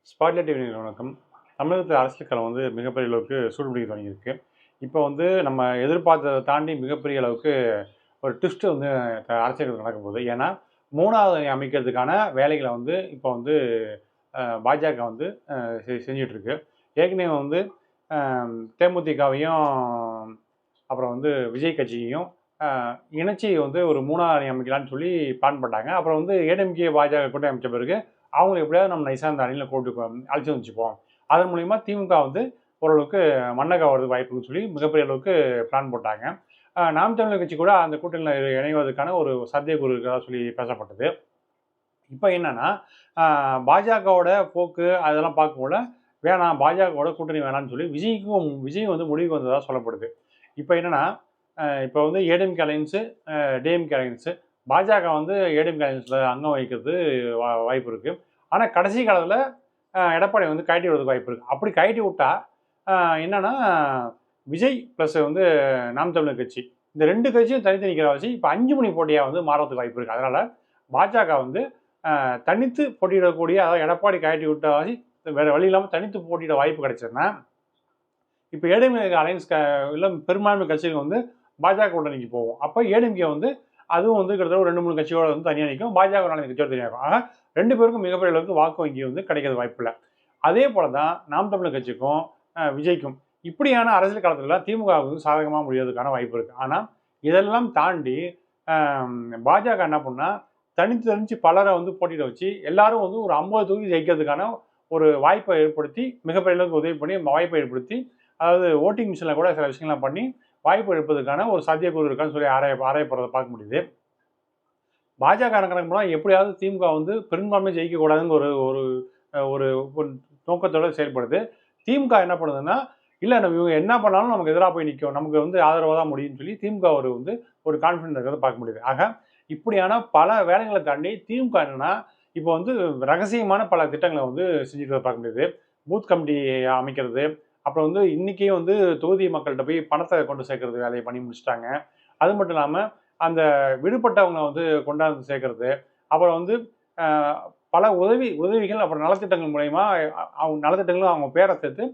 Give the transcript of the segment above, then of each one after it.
Spotlight TV வணக்கம். தமிழகத்துல அரசியல் களம் வந்து மிகப்பெரிய அளவுக்கு சூடுபிடிக்க தொடங்கியிருக்கு. இப்போ வந்து நம்ம எதிர்பார்த்தத தாண்டி மிகப்பெரிய அளவுக்கு ஒரு ட்விஸ்ட் வந்து அரசியல் களத்துல நடக்க போகுது. ஏன்னா, 3வது அணி அமைக்கிறதுக்கான வேலைகள வந்து இப்போ வந்து பாஜக வந்து செஞ்சுட்டு இருக்கு. ஏற்கனவே வந்து அ தேமுதிகவையும், அப்புறம் வந்து விஜய் கட்சியையும் அ இணைச்சு வந்து ஒரு 3வது அணி அமைக்கலான்னு சொல்லி பிளான் பண்ணாங்க. அப்புறம் வந்து ஏடிஎம்கே, பாஜக கூட்டணி அமைச்ச பிறகு அவங்கள எப்படியாவது நம்ம நைஸா அந்த அணியில அழைச்சு வந்துச்சுப்போம். அதன் மூலியமா திமுக வந்து ஓரளவுக்கு மண்ண கவர்றதுக்கு வாய்ப்பு இருக்குன்னு சொல்லி மிகப்பெரிய அளவுக்கு பிளான் போட்டாங்க. நாம் தமிழர் கட்சி கூட அந்த கூட்டணியில இணைவதற்கான ஒரு சாத்தியக்கூறு இருக்கிறதா சொல்லி பேசப்பட்டது. இப்ப என்னன்னா, அ பாஜகவோட போக்கு அதெல்லாம் பார்க்கக்குள்ள, வேணாம் பாஜகவோட கூட்டணி வேணான்னு சொல்லி விஜய் வந்து முடிவுக்கு வந்ததா சொல்லப்படுது. இப்ப என்னன்னா, இப்ப வந்து ஏடிஎம்கே அலையன்ஸு, டிஎம்கே அலையன்ஸு, பாஜக வந்து ஏடிஎம்கே அலையன்ஸ்ல அங்கம் வகிக்கிறது வாய்ப்பு இருக்கு. ஆனா கடைசி காலத்துல எடப்பாடி வந்து கழட்டி விடுறதுக்கு வாய்ப்பு இருக்கு. அப்படி கழட்டி விட்டா, அ என்னன்னா, விஜய் பிளஸ் வந்து நாம் தமிழர் கட்சி. இந்த 2 கட்சியும் தனித்து நிக்கிற வச்சு, இப்ப 5 முனை போட்டியா வந்து மாறதுக்கு வாய்ப்பு இருக்கு. அதனால பாஜக வந்து தனித்து போட்டியிடக்கூடிய, அதாவது எடப்பாடி கழட்டி விட்டவாசி வேற வழி இல்லாம தனித்து போட்டியிட வாய்ப்பு கிடைச்சதுன்னா, இப்ப ஏடிஎம்கே அலையன்ஸ் இல்ல பெரும்பான்மை கட்சிகள் வந்து பாஜக கூட்டணிக்கு போகும். அப்ப ஏடிஎம்கே வந்து அதுவும் வந்து கிட்டத்தட்ட ஒரு 2, 3 கட்சியோட வந்து தனியா நிக்கும். பாஜக ஒரு 4 கட்சியோட தனியா இருக்கும். ஆக 2 பேருக்கும் மிகப்பெரிய அளவுக்கு வாக்கு வங்கி வந்து கிடைக்கிறது வாய்ப்பில்ல. அதே போல தான் நாம் தமிழர் கட்சிக்கும், விஜய்க்கும் இப்படியான அரசியல் களத்துல திமுகவுக்கு சாதகமா முடியறதுக்கான வாய்ப்பு இருக்கு. ஆனா, இதெல்லாம் தாண்டி அ பாஜக என்ன பண்ணும்னா, தனிச்சு பலர வந்து போட்டியிட வச்சு, எல்லாரும் வந்து ஒரு 50 தொகுதி ஜெயிக்கிறதுக்கான ஒரு வாய்ப்பை ஏற்படுத்தி, மிகப்பெரிய அளவுக்கு உதவி பண்ணி வாய்ப்பை ஏற்படுத்தி, அதாவது வோட்டிங் மிஷின்ல கூட சில விஷயங்கள்லாம் பண்ணி, வாய்ப்பு எடுப்பதற்கான ஒரு சாத்தியக்கூறு இருக்கான்னு சொல்லி ஆராயப்படுறத பார்க்க முடியுது. பாஜக என்ன கணக்கு பண்ணா, எப்படியாவது திமுக வந்து பெரும்பான்மை ஜெயிக்கக்கூடாதுன்னு ஒரு ஒரு ஒரு ஒரு நோக்கத்தோட செயல்படுது. திமுக என்ன பண்ணுதுன்னா, இல்ல நம்ம இவங்க என்ன பண்ணாலும் நமக்கு எதிரா போய் நிக்கும். நமக்கு வந்து ஆதரவா தான் முடியும்னு சொல்லி திமுக வந்து ஒரு கான்ஃபிடன்ட் இருக்கிறத பார்க்க முடியுது. ஆக, இப்படியான பல வேலைகள தாண்டி திமுக என்னன்னா, இப்போ வந்து ரகசியமான பல திட்டங்கள வந்து செஞ்சுட்டு பார்க்க முடியுது. பூத் கமிட்டி அமைக்கிறது, அப்புறம் வந்து இன்னைக்கே வந்து தொகுதி மக்கள்ட்ட போய் பணத்த கொண்டு சேர்க்கிறது வேலைய பண்ணி முடிச்சுட்டாங்க. அது மட்டும் இல்லாம, அந்த விடுபட்டவங்க வந்து கொண்டாந்து சேர்க்கிறது, அப்புறம் வந்து அ பல உதவிகள் அப்புறம் நலத்திட்டங்கள் மூலியமா அவங்க நலத்திட்டங்களும் அவங்க பேர சேர்த்து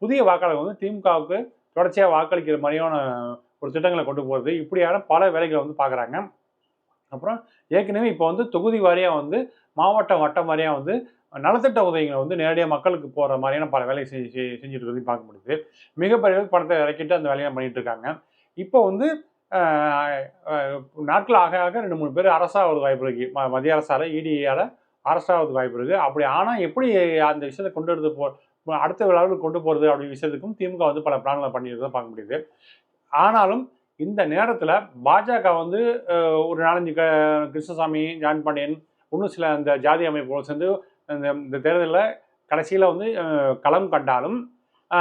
புதிய வாக்காளர்கள் வந்து திமுகவுக்கு தொடர்ச்சியா வாக்களிக்கிற மாரியான ஒரு திட்டங்கள கொண்டு போறது. இப்படியான பல வேலைகள வந்து பார்க்குறாங்க. அப்புறம் ஏற்கனவே இப்போ வந்து தொகுதி வாரியா வந்து மாவட்டம், வட்டம் வாரியா வந்து நலத்திட்ட உதவிகள வந்து நேரடியா மக்களுக்கு போற மாரியான பல வேலைய செஞ்சுட்டு இருக்கிறதையும் பார்க்க முடியுது. மிகப்பெரிய அளவுக்கு பணத்த இறக்கிட்டு அந்த வேலைய பண்ணிட்டு இருக்காங்க. இப்போ வந்து அ அ நாட்கள் ஆக ஆக 2, 3 பேர் அரசாவதுக்கு வாய்ப்பு இருக்கு. மத்திய அரசால, இடியால அரசாவதுக்கு வாய்ப்பு இருக்கு. அப்படி ஆனா எப்படி அந்த விஷயத்த கொண்டு எடுத்து அடுத்த லெவலுக்கு கொண்டு போறது அப்படிங்கிற விஷயத்துக்கும் திமுக வந்து பல பிளான்கள பண்ணியிருக்கிறத பார்க்க முடியுது. ஆனாலும் இந்த நேரத்துல பாஜக வந்து ஒரு 4, 5 கிருஷ்ணசாமி, ஜான் பாண்டியன், இன்னும் சில இந்த ஜாதி அமைப்புகளோட சேர்ந்து இந்த இந்த தேர்தல்ல கடைசியில வந்து களம் கண்டாலும், அ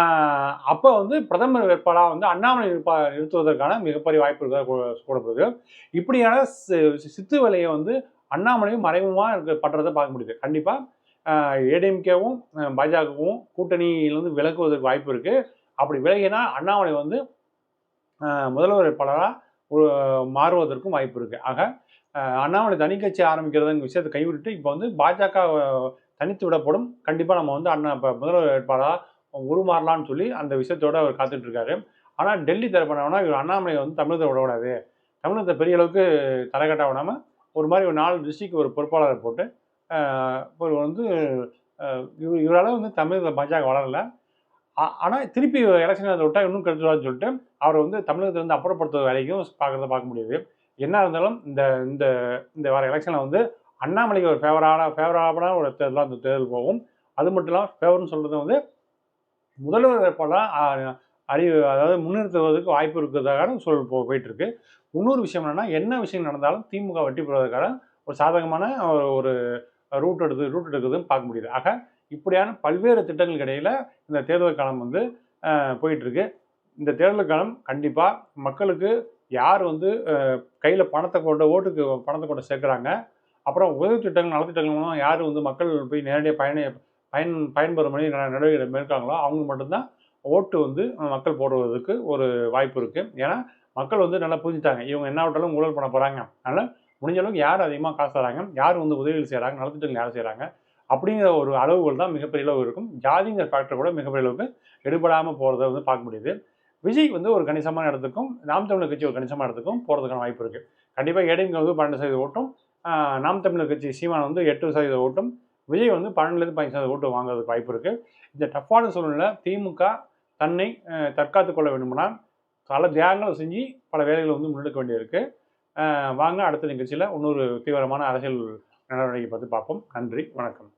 அப்ப வந்து பிரதமர் வேட்பாளரா வந்து அண்ணாமலை நிறுத்துவதற்கான மிகப்பெரிய வாய்ப்பு இருக்கிறதா கூறப்படுது. இப்படியான சித்து வேலைய வந்து அண்ணாமலையும் மறைமுகமா பண்றத பார்க்க முடியுது. கண்டிப்பா ஏடிஎம்கேவும், பாஜகவும் கூட்டணியிலிருந்து விலகுவதற்கு வாய்ப்பு இருக்கு. அப்படி விலகினா அண்ணாமலை வந்து முதல்வர் வேட்பாளரா ஒரு மாறுவதற்கும் வாய்ப்பு இருக்கு. ஆக அண்ணாமலை தனி கட்சி ஆரம்பிக்கிறதுங்கிற விஷயத்த கைவிட்டுட்டு, இப்போ வந்து பாஜக தனித்து விடப்படும். கண்டிப்பா நம்ம வந்து இப்ப முதல்வர் வேட்பாளரா உருமாறலாம்னு சொல்லி அந்த விஷயத்தோட அவர் காத்துட்டு இருக்காரு. ஆனா டெல்லி தரப்பு என்னன்னா, இவர் அண்ணாமலை வந்து தமிழகத்த விடக்கூடாது. தமிழகத்த பெரிய அளவுக்கு தலைகட்ட விடாம, ஒரு மாரி ஒரு 4 டிஸ்ட்ரிக்ட் ஒரு பொறுப்பாளர போட்டு, அ இவர் வந்து அ இவரால வந்து தமிழகத்துல பாஜக வளரல. ஆனா திருப்பி எலக்ஷன் நேரத்துல விட்டா இன்னும் கெடுத்துருவாருன்னு சொல்லிட்டு, அவர வந்து தமிழகத்துல இருந்து அப்புறப்படுத்துற வேலைக்கும் பார்க்க முடியுது. என்ன இருந்தாலும் இந்த இந்த இந்த வர எலக்ஷன்ல வந்து அண்ணாமலைக்கு ஒரு ஃபேவரபிளான ஒரு தேர்தலா இந்த தேர்தல் போகும். அது மட்டும் இல்லாம ஃபேவர்ன்னு சொல்றது வந்து முதல்வர் வேட்பாளரா அதாவது முன்னிறுத்துவதற்கு வாய்ப்பு இருக்கிறதாக சூழல் போயிட்டு இருக்கு. இன்னொரு விஷயம் என்னன்னா, என்ன விஷயம் நடந்தாலும் திமுக வெற்றி பெறுவதற்கான ஒரு சாதகமான ஒரு ரூட் எடுக்குதுன்னு பார்க்க முடியுது. ஆக இப்படியான பல்வேறு திட்டங்களுக்கு இடையில இந்த தேர்தல் காலம் வந்து போயிட்டு இருக்கு. இந்த தேர்தல் காலம் கண்டிப்பா மக்களுக்கு யார் வந்து கையில பணத்த கொண்டு ஓட்டுக்கு பணத்த கொண்டு சேர்க்குறாங்க, அப்புறம் உதவி திட்டங்கள், நலத்திட்டங்கள் மூலம் யார் வந்து மக்கள் போய் நேரடியா பயன்பெறும் மாரி நடவடிக்கை மேற்கொள்றாங்களோ, அவங்க மட்டும் தான் ஓட்டு வந்து மக்கள் போடுவதற்கு ஒரு வாய்ப்பு இருக்கு. ஏன்னா, மக்கள் வந்து நல்லா புரிஞ்சுட்டாங்க. இவங்க என்ன விட்டாலும் ஊழல் பண்ண போறாங்க. அதனால முடிஞ்ச அளவுக்கு யார் அதிகமா காசு தராங்க, யார் வந்து உதவிகள் செய்றாங்க, நலத்திட்டங்கள் யார் செய்றாங்க, அப்படிங்கிற ஒரு அளவுகள் தான் மிகப்பெரிய அளவு இருக்கும். ஜாதிங்கிற ஃபேக்டர் கூட மிகப்பெரிய அளவுக்கு எடுபடாமல் போகிறத வந்து பார்க்க முடியுது. விஜய் வந்து ஒரு கணிசமான இடத்துக்கும், நாம் தமிழர் கட்சி ஒரு கணிசமான இடத்துக்கும் போகிறதுக்கான வாய்ப்பு இருக்குது. கண்டிப்பாக ஏடிஎம்கே வந்து 12% ஓட்டும், நாம் தமிழர் கட்சி சீமான் வந்து 8% ஓட்டும், விஜய் வந்து 12லேருந்து 15% ஓட்டு வாங்குறதுக்கு வாய்ப்பு இருக்குது. இந்த டஃப்பான சூழ்நிலை திமுக தன்னை தற்காத்துக் கொள்ள வேண்டுமானால் பல தியாகங்களை செஞ்சு பல வேலைகளை வந்து முன்னெடுக்க வேண்டியிருக்கு. வாங்க அடுத்த நிகழ்ச்சியில் இன்னொரு தீவிரமான அரசியல் நடவடிக்கை பற்றி பார்ப்போம். நன்றி, வணக்கம்.